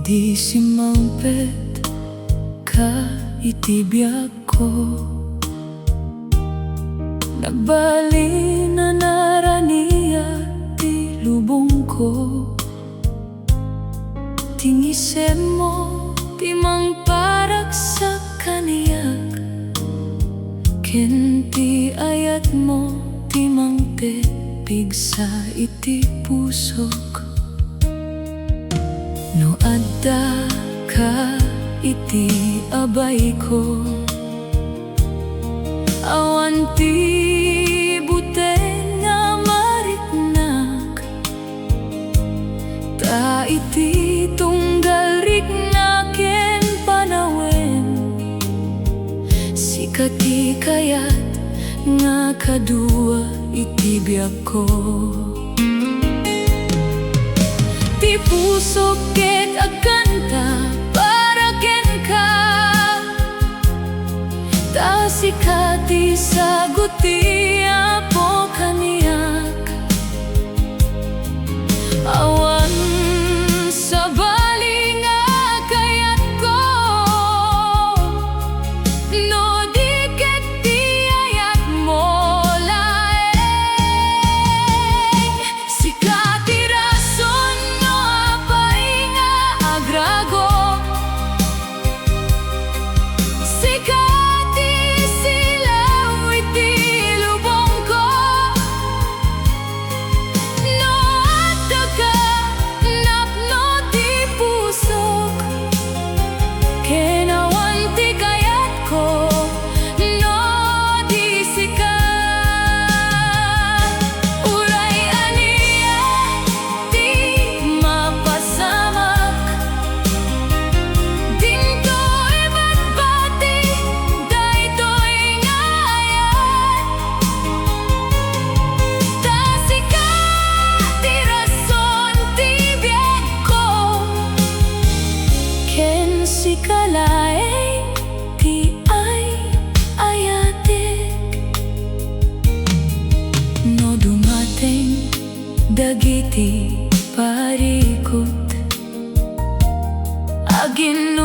Di si mangpet ka itibiyag ko, nagbali na naraniya ti lubong ko. Tingisem mo ti mangparag sa kaniyag, ken ti ayat mo ti mangtepig sa iti pusok. No adda ka iti abay ko, awan ti buten nga mariknak, ta iti tunggal riknak ken panawen. Sika ti kayat nga kadua iti biag ko. Ti pusok ket agkanta para ken ka, ta sika ti sagot ti apo kaniyak. Awan sa bali nga kayat ko, no di ket ti ayat mo laeng. Sika ti rason no apay nga agrago, sika ti silaw iti lubong ko. No adda ka napno ti pusok, ken awan ti kayat ko, no di sika. Uray aniya ti mapasamak, dinto ibatbati daytoy nga ayat. Ta sika ti rason ti biag ko, ken sika laeng ti ayatek. No dumateng dagiti parikot, agin